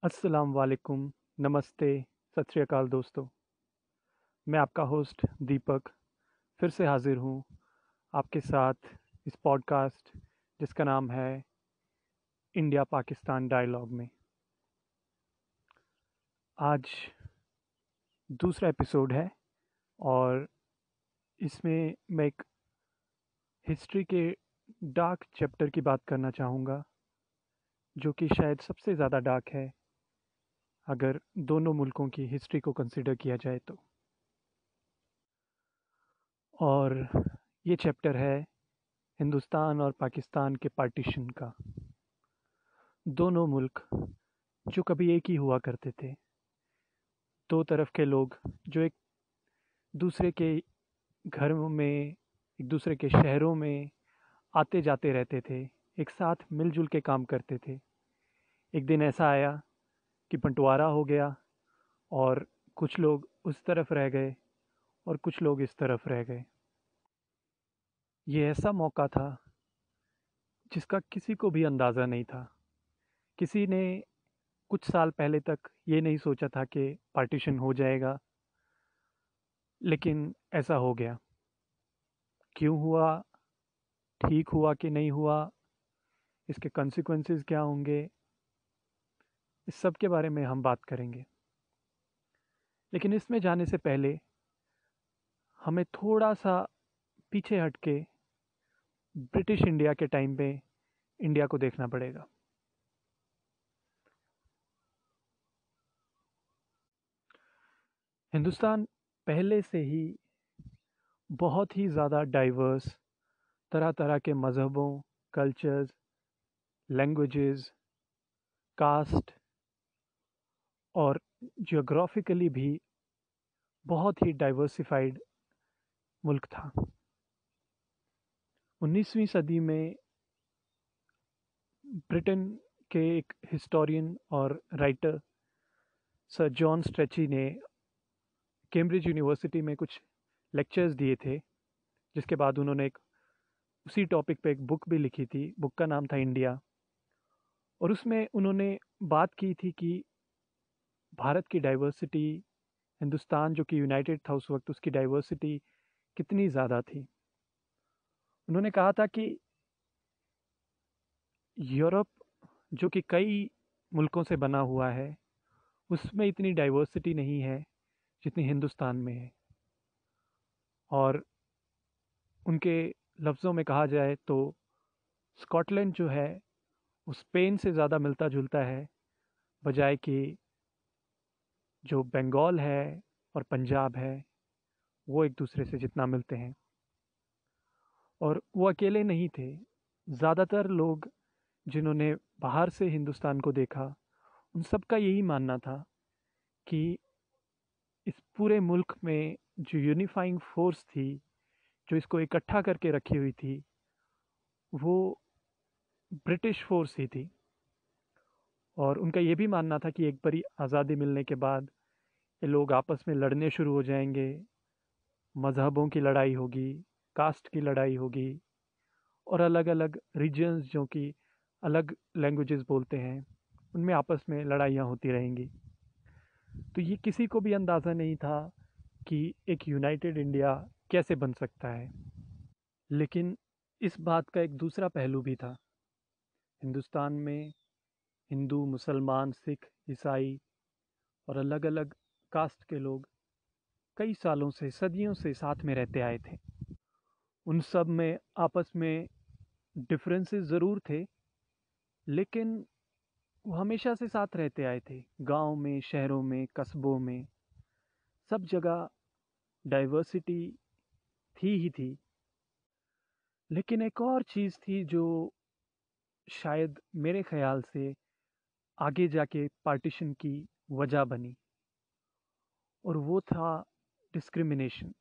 अस्सलाम वालेकुम, नमस्ते, सत श्री अकाल दोस्तों। मैं आपका होस्ट दीपक फिर से हाज़िर हूँ आपके साथ इस पॉडकास्ट जिसका नाम है इंडिया पाकिस्तान डायलॉग में। आज दूसरा एपिसोड है और इसमें मैं एक हिस्ट्री के डार्क चैप्टर की बात करना चाहूँगा, जो कि शायद सबसे ज़्यादा डार्क है अगर दोनों मुल्कों की हिस्ट्री को कंसिडर किया जाए तो। और ये चैप्टर है हिंदुस्तान और पाकिस्तान के पार्टीशन का। दोनों मुल्क जो कभी एक ही हुआ करते थे, दो तरफ के लोग जो एक दूसरे के घरों में, एक दूसरे के शहरों में आते जाते रहते थे, एक साथ मिलजुल के काम करते थे। एक दिन ऐसा आया कि बंटवारा हो गया और कुछ लोग उस तरफ रह गए और कुछ लोग इस तरफ रह गए। ये ऐसा मौका था जिसका किसी को भी अंदाज़ा नहीं था। किसी ने कुछ साल पहले तक ये नहीं सोचा था कि पार्टीशन हो जाएगा, लेकिन ऐसा हो गया। क्यों हुआ, ठीक हुआ कि नहीं हुआ, इसके कॉन्सिक्वेंसेस क्या होंगे, इस सब के बारे में हम बात करेंगे। लेकिन इसमें जाने से पहले हमें थोड़ा सा पीछे हट के ब्रिटिश इंडिया के टाइम पे इंडिया को देखना पड़ेगा। हिंदुस्तान पहले से ही बहुत ही ज़्यादा डाइवर्स, तरह तरह के मज़हबों, कल्चर्स, लैंग्वेजेस, कास्ट और जियोग्राफिकली भी बहुत ही डाइवर्सिफाइड मुल्क था। 19वीं सदी में ब्रिटेन के एक हिस्टोरियन और राइटर सर जॉन स्ट्रेची ने कैम्ब्रिज यूनिवर्सिटी में कुछ लेक्चर्स दिए थे, जिसके बाद उन्होंने एक उसी टॉपिक पे एक बुक भी लिखी थी। बुक का नाम था इंडिया। और उसमें उन्होंने बात की थी कि भारत की डाइवर्सिटी, हिंदुस्तान जो कि यूनाइटेड था उस वक्त, उसकी डाइवर्सिटी कितनी ज़्यादा थी। उन्होंने कहा था कि यूरोप जो कि कई मुल्कों से बना हुआ है, उसमें इतनी डाइवर्सिटी नहीं है जितनी हिंदुस्तान में है। और उनके लफ्ज़ों में कहा जाए तो स्कॉटलैंड जो है वो स्पेन से ज़्यादा मिलता जुलता है, बजाय कि जो बंगाल है और पंजाब है वो एक दूसरे से जितना मिलते हैं। और वो अकेले नहीं थे। ज़्यादातर लोग जिन्होंने बाहर से हिंदुस्तान को देखा, उन सबका यही मानना था कि इस पूरे मुल्क में जो यूनिफाइंग फोर्स थी, जो इसको इकट्ठा करके रखी हुई थी, वो ब्रिटिश फोर्स ही थी। और उनका ये भी मानना था कि एक बारी आज़ादी मिलने के बाद ये लोग आपस में लड़ने शुरू हो जाएंगे, मज़हबों की लड़ाई होगी, कास्ट की लड़ाई होगी, और अलग अलग रीजन्स जो कि अलग लैंग्वेजेस बोलते हैं, उनमें आपस में लड़ाइयाँ होती रहेंगी। तो ये किसी को भी अंदाज़ा नहीं था कि एक यूनाइटेड इंडिया कैसे बन सकता है। लेकिन इस बात का एक दूसरा पहलू भी था। हिंदुस्तान में हिंदू, मुसलमान, सिख, ईसाई और अलग अलग कास्ट के लोग कई सालों से, सदियों से साथ में रहते आए थे। उन सब में आपस में डिफरेंसेस ज़रूर थे, लेकिन वो हमेशा से साथ रहते आए थे। गांव में, शहरों में, कस्बों में, सब जगह डाइवर्सिटी थी ही थी। लेकिन एक और चीज़ थी जो शायद मेरे ख्याल से आगे जाके पार्टीशन की वजह बनी, और वो था डिस्क्रिमिनेशन।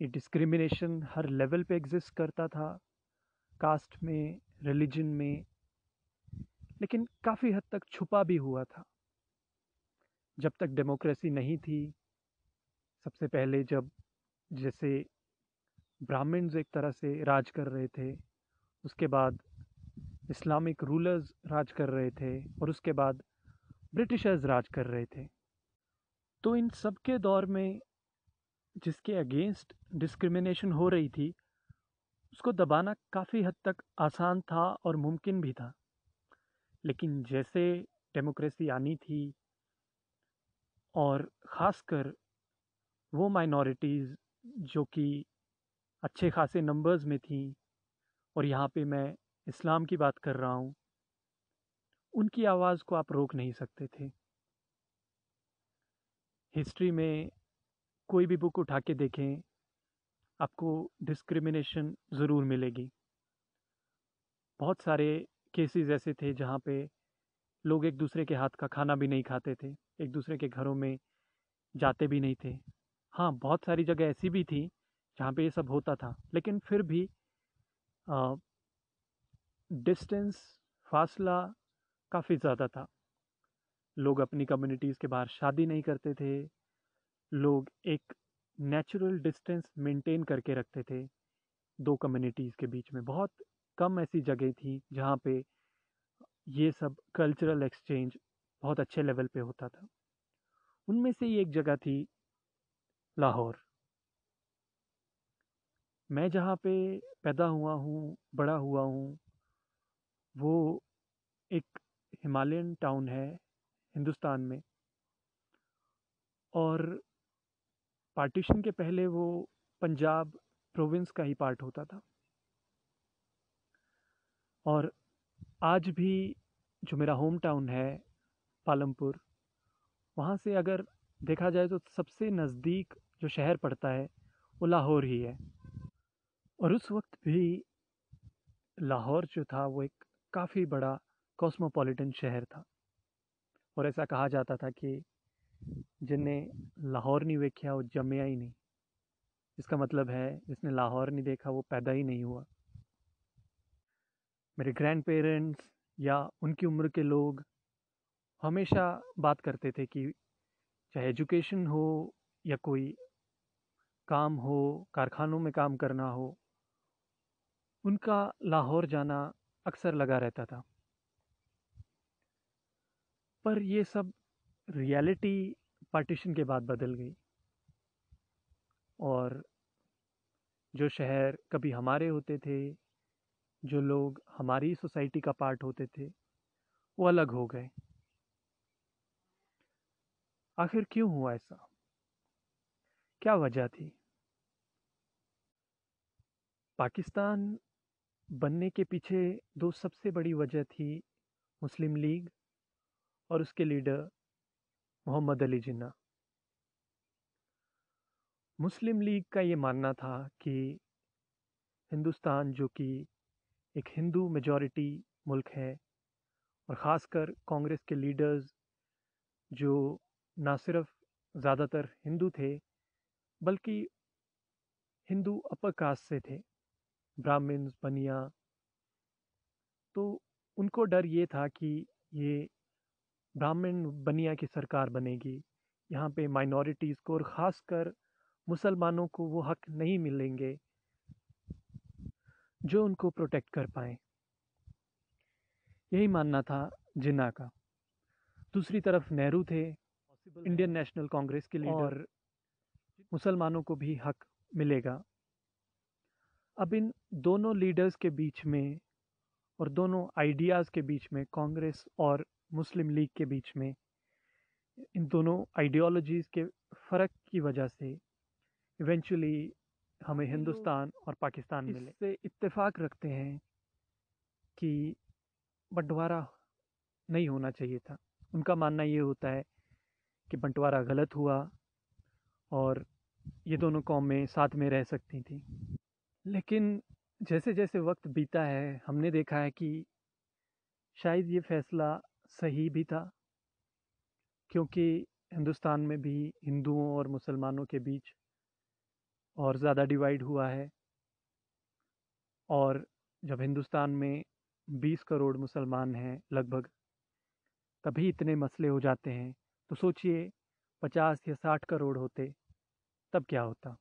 ये डिस्क्रिमिनेशन हर लेवल पे एग्जिस्ट करता था, कास्ट में, रिलीजन में, लेकिन काफ़ी हद तक छुपा भी हुआ था। जब तक डेमोक्रेसी नहीं थी, सबसे पहले जब जैसे ब्राह्मण्स एक तरह से राज कर रहे थे, उसके बाद इस्लामिक रूलर्स राज कर रहे थे और उसके बाद ब्रिटिशर्स राज कर रहे थे। तो इन सब के दौर में जिसके अगेंस्ट डिस्क्रिमिनेशन हो रही थी, उसको दबाना काफ़ी हद तक आसान था और मुमकिन भी था। लेकिन जैसे डेमोक्रेसी आनी थी और ख़ासकर वो माइनॉरिटीज़ जो कि अच्छे खासे नंबर्स में थी, और यहाँ पे मैं इस्लाम की बात कर रहा हूँ, उनकी आवाज़ को आप रोक नहीं सकते थे। हिस्ट्री में कोई भी बुक उठा के देखें, आपको डिस्क्रिमिनेशन ज़रूर मिलेगी। बहुत सारे केसेस ऐसे थे जहाँ पे लोग एक दूसरे के हाथ का खाना भी नहीं खाते थे, एक दूसरे के घरों में जाते भी नहीं थे। हाँ, बहुत सारी जगह ऐसी भी थी जहाँ पे ये सब होता था, लेकिन फिर भी डिस्टेंस, फासला काफ़ी ज़्यादा था। लोग अपनी कम्युनिटीज़ के बाहर शादी नहीं करते थे। लोग एक नेचुरल डिस्टेंस मेंटेन करके रखते थे दो कम्युनिटीज़ के बीच में। बहुत कम ऐसी जगह थी जहाँ पे ये सब कल्चरल एक्सचेंज बहुत अच्छे लेवल पे होता था। उनमें से ही एक जगह थी लाहौर। मैं जहाँ पे पैदा हुआ हूँ, बड़ा हुआ हूँ, वो एक हिमालयन टाउन है हिंदुस्तान में। और पार्टीशन के पहले वो पंजाब प्रोविंस का ही पार्ट होता था। और आज भी जो मेरा होम टाउन है पालमपुर, वहाँ से अगर देखा जाए तो सबसे नज़दीक जो शहर पड़ता है वो लाहौर ही है। और उस वक्त भी लाहौर जो था वो एक काफ़ी बड़ा कॉस्मोपॉलिटन शहर था। और ऐसा कहा जाता था कि जिन्हें लाहौर नहीं देखा वो जम्मया ही नहीं। इसका मतलब है जिसने लाहौर नहीं देखा वो पैदा ही नहीं हुआ। मेरे ग्रैंड पेरेंट्स या उनकी उम्र के लोग हमेशा बात करते थे कि चाहे एजुकेशन हो या कोई काम हो, कारखानों में काम करना हो, उनका लाहौर जाना अक्सर लगा रहता था। पर ये सब रियलिटी पार्टीशन के बाद बदल गई। और जो शहर कभी हमारे होते थे, जो लोग हमारी सोसाइटी का पार्ट होते थे, वो अलग हो गए। आखिर क्यों हुआ ऐसा? क्या वजह थी? पाकिस्तान बनने के पीछे दो सबसे बड़ी वजह थी मुस्लिम लीग और उसके लीडर मोहम्मद अली जिन्ना। मुस्लिम लीग का ये मानना था कि हिंदुस्तान जो कि एक हिंदू मेजॉरिटी मुल्क है, और ख़ासकर कांग्रेस के लीडर्स जो ना सिर्फ ज़्यादातर हिंदू थे बल्कि हिंदू अपर कास्ट से थे, ब्राह्मण्स, बनिया। तो उनको डर ये था कि ये ब्राह्मण बनिया की सरकार बनेगी, यहाँ पे माइनॉरिटीज़ को और ख़ासकर मुसलमानों को वो हक नहीं मिलेंगे जो उनको प्रोटेक्ट कर पाएँ। यही मानना था जिन्ना का। दूसरी तरफ नेहरू थे, इंडियन नेशनल कांग्रेस के लीडर, और मुसलमानों को भी हक मिलेगा। अब इन दोनों लीडर्स के बीच में और दोनों आइडियाज़ के बीच में, कांग्रेस और मुस्लिम लीग के बीच में, इन दोनों आइडियोलॉजीज़ के फ़र्क की वजह से इवेंचुअली हमें हिंदुस्तान और पाकिस्तान मिले। इससे इत्तेफाक रखते हैं कि बंटवारा नहीं होना चाहिए था। उनका मानना ये होता है कि बंटवारा गलत हुआ और ये दोनों कौमें साथ में रह सकती थी। लेकिन जैसे जैसे वक्त बीता है, हमने देखा है कि शायद ये फैसला सही भी था, क्योंकि हिंदुस्तान में भी हिंदुओं और मुसलमानों के बीच और ज़्यादा डिवाइड हुआ है। और जब हिंदुस्तान में 20 करोड़ मुसलमान हैं लगभग, तभी इतने मसले हो जाते हैं। तो सोचिए 50 या 60 करोड़ होते तब क्या होता।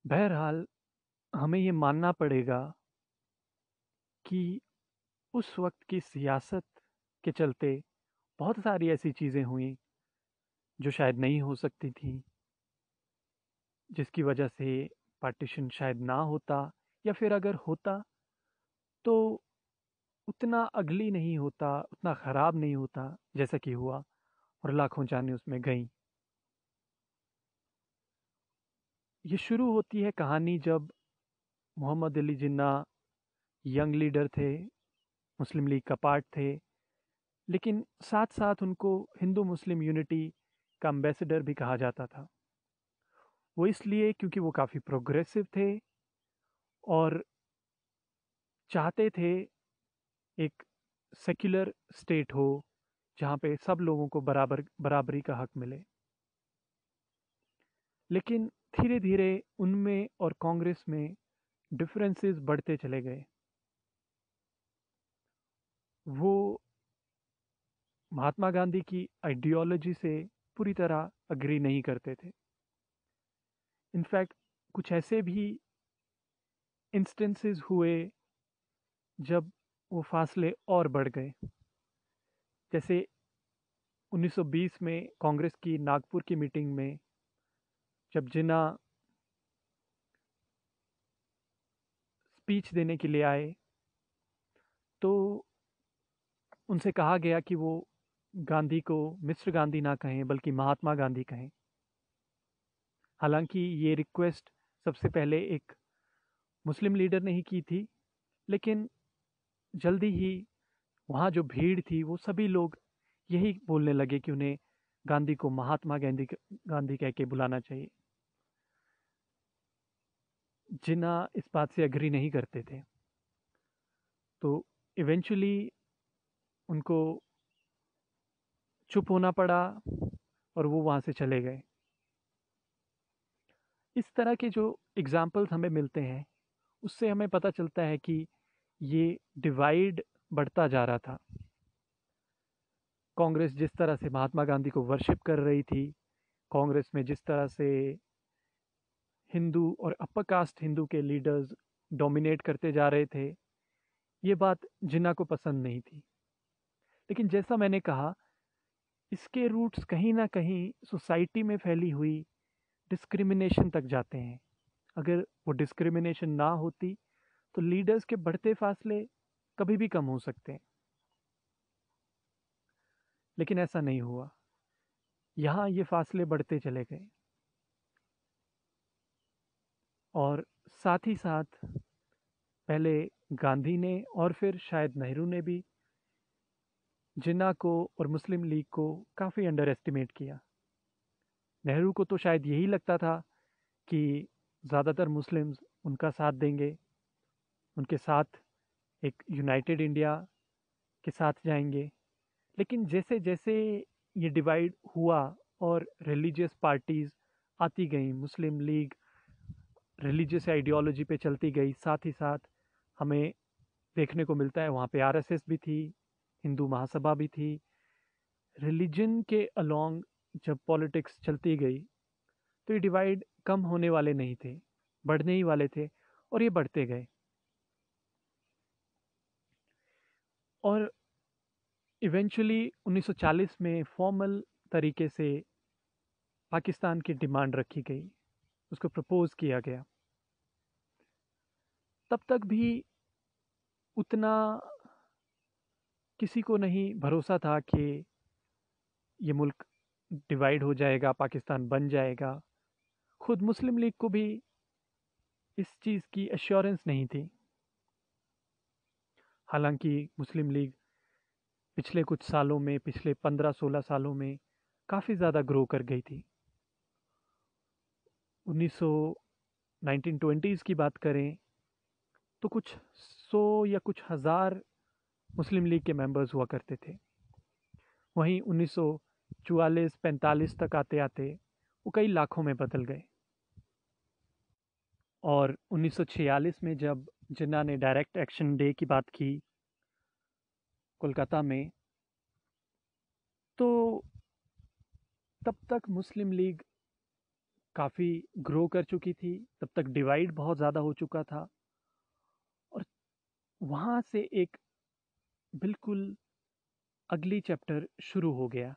बहरहाल हमें ये मानना पड़ेगा कि उस वक्त की सियासत के चलते बहुत सारी ऐसी चीज़ें हुई जो शायद नहीं हो सकती थी, जिसकी वजह से पार्टीशन शायद ना होता, या फिर अगर होता तो उतना अगली नहीं होता, उतना ख़राब नहीं होता जैसा कि हुआ, और लाखों जानें उसमें गईं। ये शुरू होती है कहानी जब मोहम्मद अली जिन्ना यंग लीडर थे, मुस्लिम लीग का पार्ट थे, लेकिन साथ साथ उनको हिंदू मुस्लिम यूनिटी का एम्बेसडर भी कहा जाता था। वो इसलिए क्योंकि वो काफ़ी प्रोग्रेसिव थे और चाहते थे एक सेक्युलर स्टेट हो जहाँ पे सब लोगों को बराबरी का हक मिले। लेकिन धीरे धीरे उनमें और कांग्रेस में डिफरेंसेस बढ़ते चले गए। वो महात्मा गांधी की आइडियोलॉजी से पूरी तरह अग्री नहीं करते थे। इनफैक्ट कुछ ऐसे भी इंस्टेंसेस हुए जब वो फासले और बढ़ गए। जैसे 1920 में कांग्रेस की नागपुर की मीटिंग में जब जिन्ना स्पीच देने के लिए आए, तो उनसे कहा गया कि वो गांधी को मिस्टर गांधी ना कहें बल्कि महात्मा गांधी कहें। हालांकि ये रिक्वेस्ट सबसे पहले एक मुस्लिम लीडर ने ही की थी, लेकिन जल्दी ही वहाँ जो भीड़ थी वो सभी लोग यही बोलने लगे कि उन्हें गांधी को महात्मा गांधी गांधी कह के बुलाना चाहिए। जिन्ना इस बात से एग्री नहीं करते थे, तो इवेंचुअली उनको चुप होना पड़ा और वो वहाँ से चले गए। इस तरह के जो एग्जाम्पल्स हमें मिलते हैं उससे हमें पता चलता है कि ये डिवाइड बढ़ता जा रहा था। कांग्रेस जिस तरह से महात्मा गांधी को वर्शिप कर रही थी, कांग्रेस में जिस तरह से हिंदू और अपर कास्ट हिंदू के लीडर्स डोमिनेट करते जा रहे थे, ये बात जिन्ना को पसंद नहीं थी। लेकिन जैसा मैंने कहा, इसके रूट्स कहीं ना कहीं सोसाइटी में फैली हुई डिस्क्रिमिनेशन तक जाते हैं। अगर वो डिस्क्रिमिनेशन ना होती तो लीडर्स के बढ़ते फासले कभी भी कम हो सकते हैं, लेकिन ऐसा नहीं हुआ। यहाँ ये फासले बढ़ते चले गए, और साथ ही साथ पहले गांधी ने और फिर शायद नेहरू ने भी जिन्ना को और मुस्लिम लीग को काफ़ी अंडर एस्टिमेट किया। नेहरू को तो शायद यही लगता था कि ज़्यादातर मुस्लिम्स उनका साथ देंगे, उनके साथ एक यूनाइटेड इंडिया के साथ जाएंगे। लेकिन जैसे जैसे ये डिवाइड हुआ और रिलीजियस पार्टीज़ आती गईं, मुस्लिम लीग रिलीजियस आइडियोलॉजी पे चलती गई, साथ ही साथ हमें देखने को मिलता है वहाँ पे आरएसएस भी थी, हिंदू महासभा भी थी। रिलीजन के अलोंग जब पॉलिटिक्स चलती गई तो ये डिवाइड कम होने वाले नहीं थे, बढ़ने ही वाले थे, और ये बढ़ते गए। और इवेंचुअली 1940 में फॉर्मल तरीके से पाकिस्तान की डिमांड रखी गई, उसको प्रपोज किया गया। तब तक भी उतना किसी को नहीं भरोसा था कि ये मुल्क डिवाइड हो जाएगा, पाकिस्तान बन जाएगा। खुद मुस्लिम लीग को भी इस चीज़ की एश्योरेंस नहीं थी। हालांकि मुस्लिम लीग पिछले कुछ सालों में, पिछले 15-16 सालों में काफ़ी ज़्यादा ग्रो कर गई थी। 1920s की बात करें तो कुछ 100 या कुछ हज़ार मुस्लिम लीग के मेंबर्स हुआ करते थे। वहीं 1944-45 तक आते आते वो कई लाखों में बदल गए। और 1946 में जब जिन्ना ने डायरेक्ट एक्शन डे की बात की कोलकाता में, तो तब तक मुस्लिम लीग काफ़ी ग्रो कर चुकी थी, तब तक डिवाइड बहुत ज़्यादा हो चुका था, और वहाँ से एक बिल्कुल अगली चैप्टर शुरू हो गया।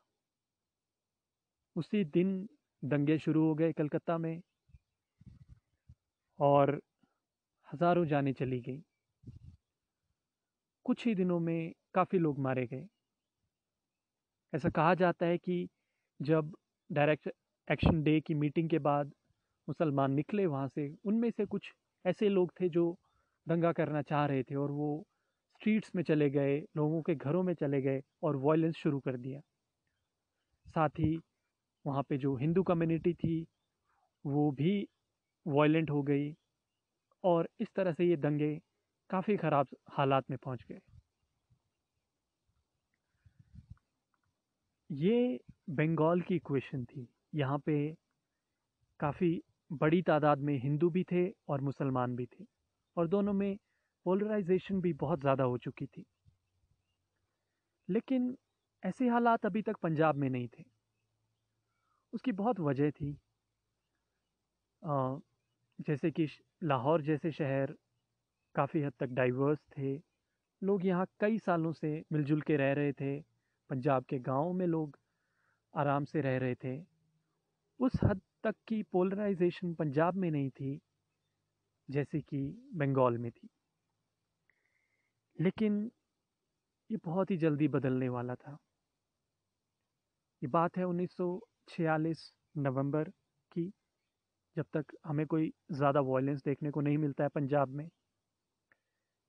उसी दिन दंगे शुरू हो गए कलकत्ता में और हज़ारों जानें चली गई। कुछ ही दिनों में काफ़ी लोग मारे गए। ऐसा कहा जाता है कि जब डायरेक्ट एक्शन डे की मीटिंग के बाद मुसलमान निकले वहाँ से, उनमें से कुछ ऐसे लोग थे जो दंगा करना चाह रहे थे और वो स्ट्रीट्स में चले गए, लोगों के घरों में चले गए और वॉयलेंस शुरू कर दिया। साथ ही वहाँ पे जो हिंदू कम्युनिटी थी वो भी वॉयलेंट हो गई और इस तरह से ये दंगे काफ़ी ख़राब हालात में पहुँच गए। ये बंगाल की इक्वेशन थी। यहाँ पे काफ़ी बड़ी तादाद में हिंदू भी थे और मुसलमान भी थे और दोनों में पोलराइजेशन भी बहुत ज़्यादा हो चुकी थी। लेकिन ऐसे हालात अभी तक पंजाब में नहीं थे। उसकी बहुत वजह थी। अ, जैसे कि लाहौर जैसे शहर काफ़ी हद तक डाइवर्स थे। लोग यहाँ कई सालों से मिलजुल के रह रहे थे। पंजाब के गाँव में लोग आराम से रह रहे थे। उस हद तक की पोलराइजेशन पंजाब में नहीं थी जैसे कि बंगाल में थी। लेकिन ये बहुत ही जल्दी बदलने वाला था। ये बात है 1946 नवंबर की, जब तक हमें कोई ज़्यादा वॉयलेंस देखने को नहीं मिलता है पंजाब में।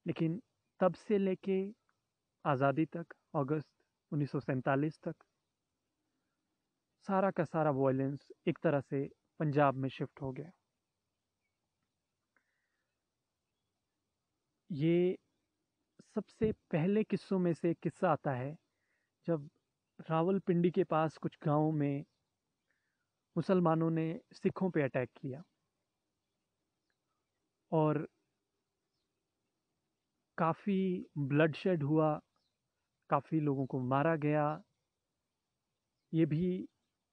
लेकिन तब से लेके आज़ादी तक, अगस्त 1947 तक, सारा का सारा वॉयलेंस एक तरह से पंजाब में शिफ्ट हो गया। ये सबसे पहले किस्सों में से एक किस्सा आता है जब रावलपिंडी के पास कुछ गांवों में मुसलमानों ने सिखों पे अटैक किया और काफ़ी ब्लडशेड हुआ, काफ़ी लोगों को मारा गया। ये भी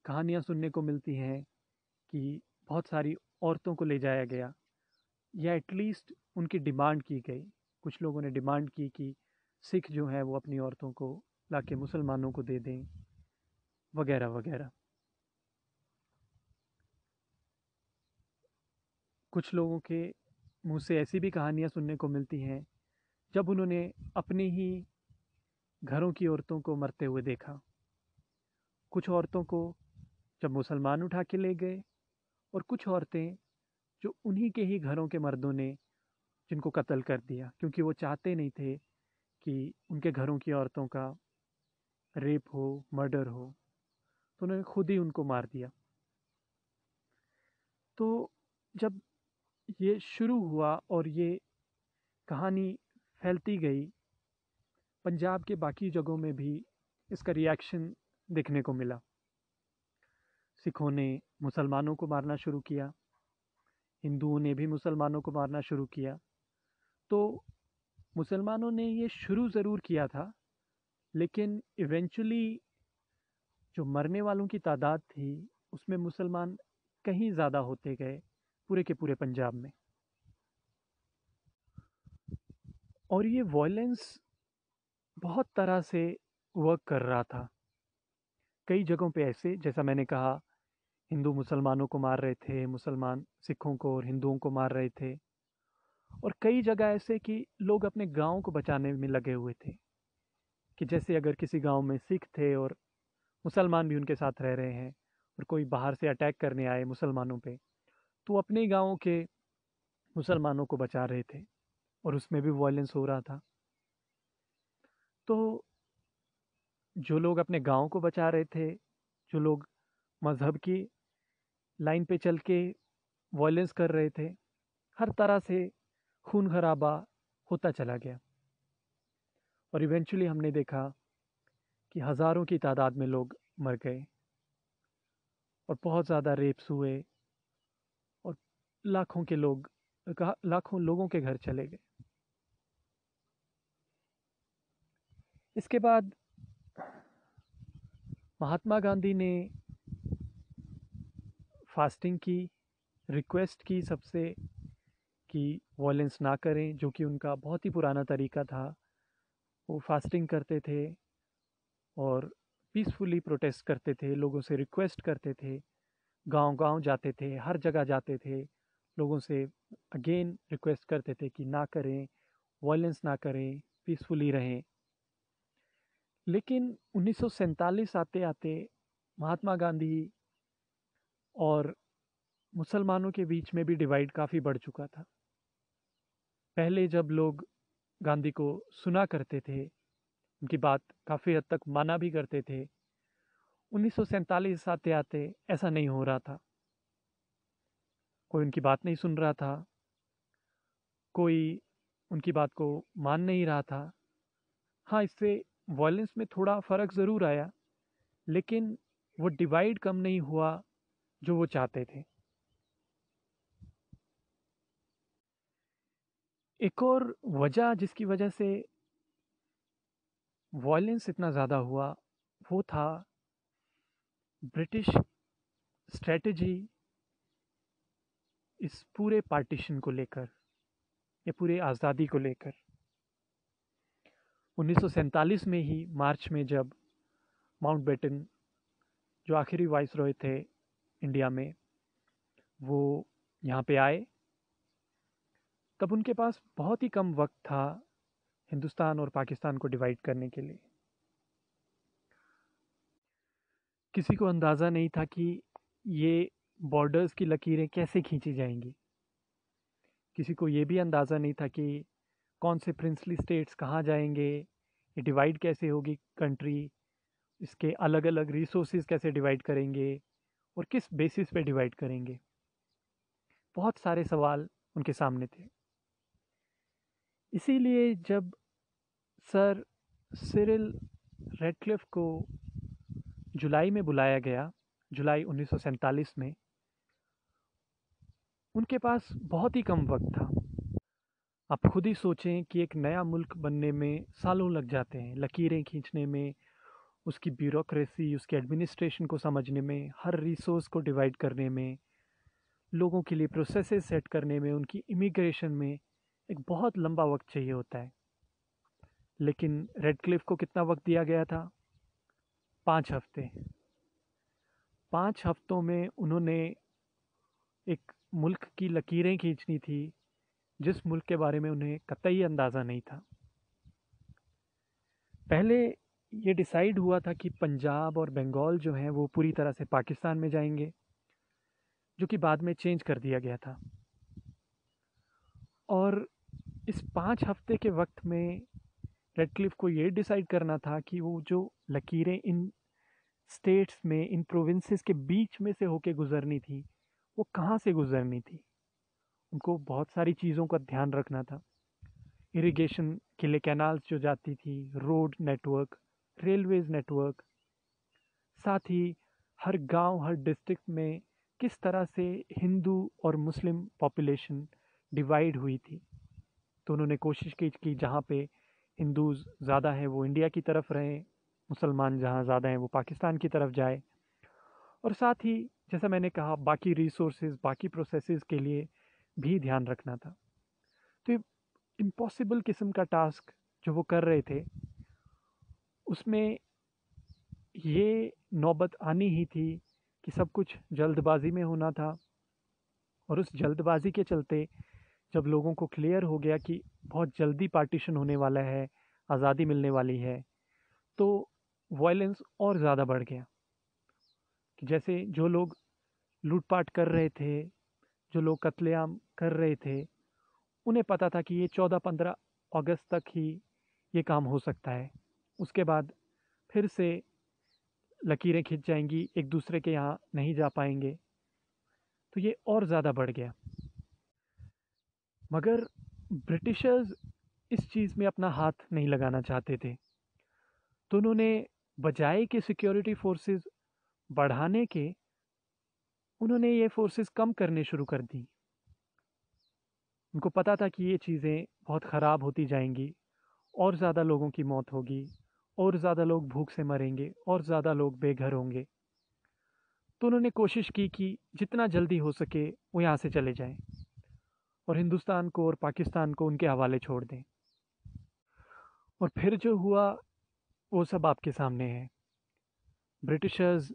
कहानियाँ सुनने को मिलती हैं कि बहुत सारी औरतों को ले जाया गया या एटलीस्ट उनकी डिमांड की गई। कुछ लोगों ने डिमांड की कि सिख जो हैं वो अपनी औरतों को लाके मुसलमानों को दे दें, वगैरह वगैरह। कुछ लोगों के मुंह से ऐसी भी कहानियाँ सुनने को मिलती हैं जब उन्होंने अपनी ही घरों की औरतों को मरते हुए देखा। कुछ औरतों को जब मुसलमान उठा के ले गए और कुछ औरतें जो उन्हीं के ही घरों के मर्दों ने जिनको कत्ल कर दिया, क्योंकि वो चाहते नहीं थे कि उनके घरों की औरतों का रेप हो, मर्डर हो, तो उन्होंने खुद ही उनको मार दिया। तो जब ये शुरू हुआ और ये कहानी फैलती गई, पंजाब के बाकी जगहों में भी इसका रिएक्शन देखने को मिला। सिखों ने मुसलमानों को मारना शुरू किया, हिंदुओं ने भी मुसलमानों को मारना शुरू किया। तो मुसलमानों ने ये शुरू ज़रूर किया था, लेकिन इवेंचुअली जो मरने वालों की तादाद थी उसमें मुसलमान कहीं ज़्यादा होते गए पूरे के पूरे पंजाब में। और ये वॉयलेंस बहुत तरह से वर्क कर रहा था। कई जगहों पे ऐसे, जैसा मैंने कहा, हिंदू मुसलमानों को मार रहे थे, मुसलमान सिखों को और हिंदुओं को मार रहे थे। और कई जगह ऐसे कि लोग अपने गांव को बचाने में लगे हुए थे, कि जैसे अगर किसी गांव में सिख थे और मुसलमान भी उनके साथ रह रहे हैं और कोई बाहर से अटैक करने आए मुसलमानों पे, तो अपने गाँव के मुसलमानों को बचा रहे थे और उसमें भी वॉयलेंस हो रहा था। तो जो लोग अपने गाँव को बचा रहे थे, जो लोग मज़हब की लाइन पे चल के वॉयलेंस कर रहे थे, हर तरह से खून खराबा होता चला गया। और इवेंचुअली हमने देखा कि हज़ारों की तादाद में लोग मर गए और बहुत ज़्यादा रेप्स हुए और लाखों लोगों के घर चले गए। इसके बाद महात्मा गांधी ने फास्टिंग की, रिक्वेस्ट की सबसे कि वॉयलेंस ना करें, जो कि उनका बहुत ही पुराना तरीका था। वो फास्टिंग करते थे और पीसफुली प्रोटेस्ट करते थे, लोगों से रिक्वेस्ट करते थे, गांव-गांव जाते थे, हर जगह जाते थे, लोगों से अगेन रिक्वेस्ट करते थे कि ना करें, वॉयलेंस ना करें, पीसफुली रहें। लेकिन 1947 आते-आते महात्मा गांधी और मुसलमानों के बीच में भी डिवाइड काफ़ी बढ़ चुका था। पहले जब लोग गांधी को सुना करते थे, उनकी बात काफ़ी हद तक माना भी करते थे, 1947 आते-आते ऐसा नहीं हो रहा था। कोई उनकी बात नहीं सुन रहा था, कोई उनकी बात को मान नहीं रहा था। हाँ, इससे वॉयलेंस में थोड़ा फ़र्क ज़रूर आया, लेकिन वो डिवाइड कम नहीं हुआ जो वो चाहते थे। एक और वजह जिसकी वजह से वॉयलेंस इतना ज़्यादा हुआ, वो था ब्रिटिश स्ट्रैटेजी इस पूरे पार्टीशन को लेकर, या पूरे आज़ादी को लेकर। 1947 में ही मार्च में जब माउंटबेटन, जो आखिरी वाइसरॉय थे इंडिया में, वो यहाँ पे आए, तब उनके पास बहुत ही कम वक्त था हिंदुस्तान और पाकिस्तान को डिवाइड करने के लिए। किसी को अंदाज़ा नहीं था कि ये बॉर्डर्स की लकीरें कैसे खींची जाएंगी। किसी को ये भी अंदाज़ा नहीं था कि कौन से प्रिंसली स्टेट्स कहाँ जाएंगे, ये डिवाइड कैसे होगी कंट्री, इसके अलग अलग रिसोर्सेज कैसे डिवाइड करेंगे और किस बेसिस पे डिवाइड करेंगे। बहुत सारे सवाल उनके सामने थे। इसीलिए जब सर सिरिल रेडक्लिफ को जुलाई में बुलाया गया, जुलाई 1947 में, उनके पास बहुत ही कम वक्त था। आप खुद ही सोचें कि एक नया मुल्क बनने में सालों लग जाते हैं, लकीरें खींचने में, उसकी ब्यूरोक्रेसी, उसके एडमिनिस्ट्रेशन को समझने में, हर रिसोर्स को डिवाइड करने में, लोगों के लिए प्रोसेसेस सेट करने में, उनकी इमिग्रेशन में एक बहुत लंबा वक्त चाहिए होता है। लेकिन रेडक्लिफ को कितना वक्त दिया गया था? 5 हफ्ते। 5 हफ्तों में उन्होंने एक मुल्क की लकीरें खींचनी थी, जिस मुल्क के बारे में उन्हें कतई अंदाज़ा नहीं था। पहले ये डिसाइड हुआ था कि पंजाब और बंगाल जो हैं वो पूरी तरह से पाकिस्तान में जाएंगे, जो कि बाद में चेंज कर दिया गया था। और इस 5 हफ्ते के वक्त में रेडक्लिफ को ये डिसाइड करना था कि वो जो लकीरें इन स्टेट्स में, इन प्रोविंसेस के बीच में से होके गुजरनी थी, वो कहाँ से गुजरनी थी। उनको बहुत सारी चीज़ों का ध्यान रखना था। इरिगेशन के लिए कैनाल्स जो जाती थी, रोड नेटवर्क, रेलवेज नेटवर्क, साथ ही हर गांव, हर डिस्ट्रिक्ट में किस तरह से हिंदू और मुस्लिम पॉपुलेशन डिवाइड हुई थी। तो उन्होंने कोशिश की कि जहाँ पे हिंदूज़ ज़्यादा हैं वो इंडिया की तरफ रहें, मुसलमान जहाँ ज़्यादा हैं वो पाकिस्तान की तरफ जाए। और साथ ही जैसा मैंने कहा, बाकी रिसोर्सेज, बाकी प्रोसेसेस के लिए भी ध्यान रखना था। तो इम्पॉसिबल किस्म का टास्क जो वो कर रहे थे, उसमें ये नौबत आनी ही थी कि सब कुछ जल्दबाजी में होना था। और उस जल्दबाजी के चलते जब लोगों को क्लियर हो गया कि बहुत जल्दी पार्टीशन होने वाला है, आज़ादी मिलने वाली है, तो वायलेंस और ज़्यादा बढ़ गया। कि जैसे जो लोग लूटपाट कर रहे थे, जो लोग कत्लेआम कर रहे थे, उन्हें पता था कि ये 14-15 अगस्त तक ही ये काम हो सकता है। उसके बाद फिर से लकीरें खिंच जाएंगी, एक दूसरे के यहाँ नहीं जा पाएंगे। तो ये और ज़्यादा बढ़ गया। मगर ब्रिटिशर्स इस चीज़ में अपना हाथ नहीं लगाना चाहते थे। तो उन्होंने बजाय कि सिक्योरिटी फोर्सेस बढ़ाने के, उन्होंने ये फोर्सेस कम करने शुरू कर दी। उनको पता था कि ये चीज़ें बहुत ख़राब होती जाएंगी, और ज़्यादा लोगों की मौत होगी, और ज़्यादा लोग भूख से मरेंगे, और ज़्यादा लोग बेघर होंगे। तो उन्होंने कोशिश की कि जितना जल्दी हो सके वो यहाँ से चले जाएं। और हिंदुस्तान को और पाकिस्तान को उनके हवाले छोड़ दें। और फिर जो हुआ वो सब आपके सामने है। ब्रिटिशर्स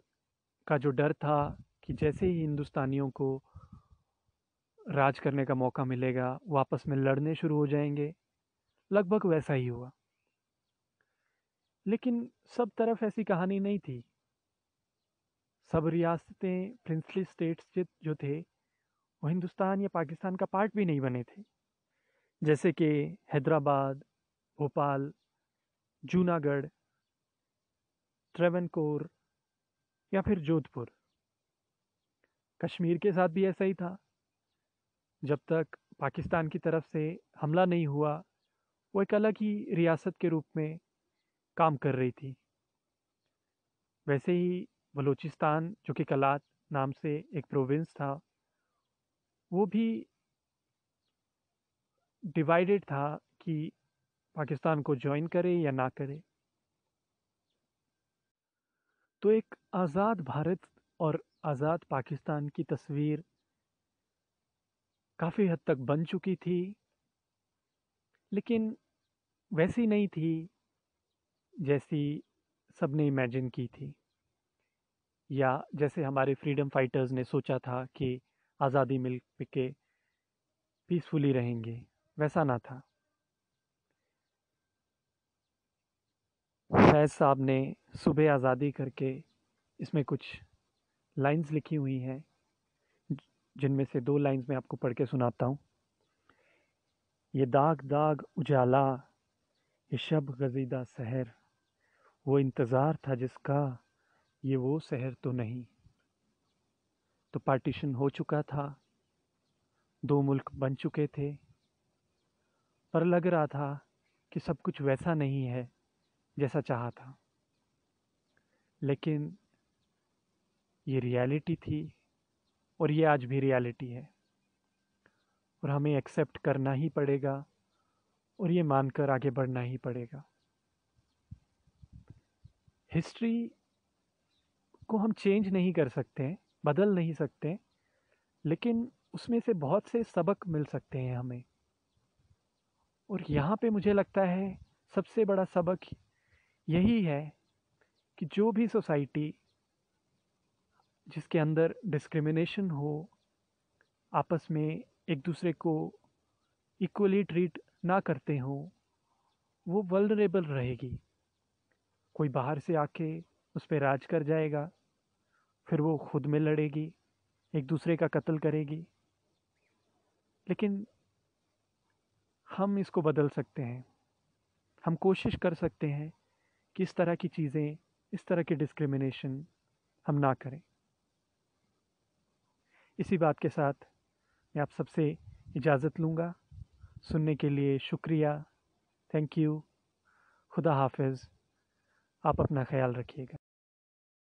का जो डर था कि जैसे ही हिंदुस्तानियों को राज करने का मौका मिलेगा वो आपस में लड़ने शुरू हो जाएंगे, लगभग वैसा ही हुआ। लेकिन सब तरफ ऐसी कहानी नहीं थी। सब रियासतें, प्रिंसली स्टेट्स जो थे, वो हिंदुस्तान या पाकिस्तान का पार्ट भी नहीं बने थे। जैसे कि हैदराबाद, भोपाल, जूनागढ़, ट्रेवनकोर या फिर जोधपुर। कश्मीर के साथ भी ऐसा ही था। जब तक पाकिस्तान की तरफ से हमला नहीं हुआ, वो एक अलग ही रियासत के रूप में काम कर रही थी। वैसे ही बलूचिस्तान, जो कि कलात नाम से एक प्रोविंस था, वो भी डिवाइडेड था कि पाकिस्तान को ज्वाइन करे या ना करे। तो एक आज़ाद भारत और आज़ाद पाकिस्तान की तस्वीर काफ़ी हद तक बन चुकी थी, लेकिन वैसी नहीं थी जैसी सबने इमेजिन की थी, या जैसे हमारे फ्रीडम फाइटर्स ने सोचा था कि आज़ादी मिल के पीसफुली रहेंगे। वैसा ना था। फैज़ साहब ने सुबह आज़ादी करके इसमें कुछ लाइंस लिखी हुई हैं, जिनमें से 2 लाइंस मैं आपको पढ़ के सुनाता हूँ। ये दाग दाग उजाला, ये शब गजीदा सहर, वो इंतज़ार था जिसका, ये वो शहर तो नहीं। तो पार्टीशन हो चुका था, 2 मुल्क बन चुके थे, पर लग रहा था कि सब कुछ वैसा नहीं है जैसा चाहा था। लेकिन ये रियलिटी थी, और ये आज भी रियलिटी है, और हमें एक्सेप्ट करना ही पड़ेगा और ये मानकर आगे बढ़ना ही पड़ेगा। हिस्ट्री को हम चेंज नहीं कर सकते, बदल नहीं सकते, लेकिन उसमें से बहुत से सबक मिल सकते हैं हमें। और यहाँ पे मुझे लगता है सबसे बड़ा सबक यही है कि जो भी सोसाइटी जिसके अंदर डिस्क्रिमिनेशन हो, आपस में एक दूसरे को इक्वली ट्रीट ना करते हो, वो वल्नरेबल रहेगी। कोई बाहर से आके उस पर राज कर जाएगा, फिर वो खुद में लड़ेगी, एक दूसरे का कत्ल करेगी। लेकिन हम इसको बदल सकते हैं। हम कोशिश कर सकते हैं कि इस तरह की चीज़ें, इस तरह की डिस्क्रिमिनेशन हम ना करें। इसी बात के साथ मैं आप सबसे इजाज़त लूँगा। सुनने के लिए शुक्रिया। Thank you. खुदा हाफिज़। आप अपना ख्याल रखिएगा।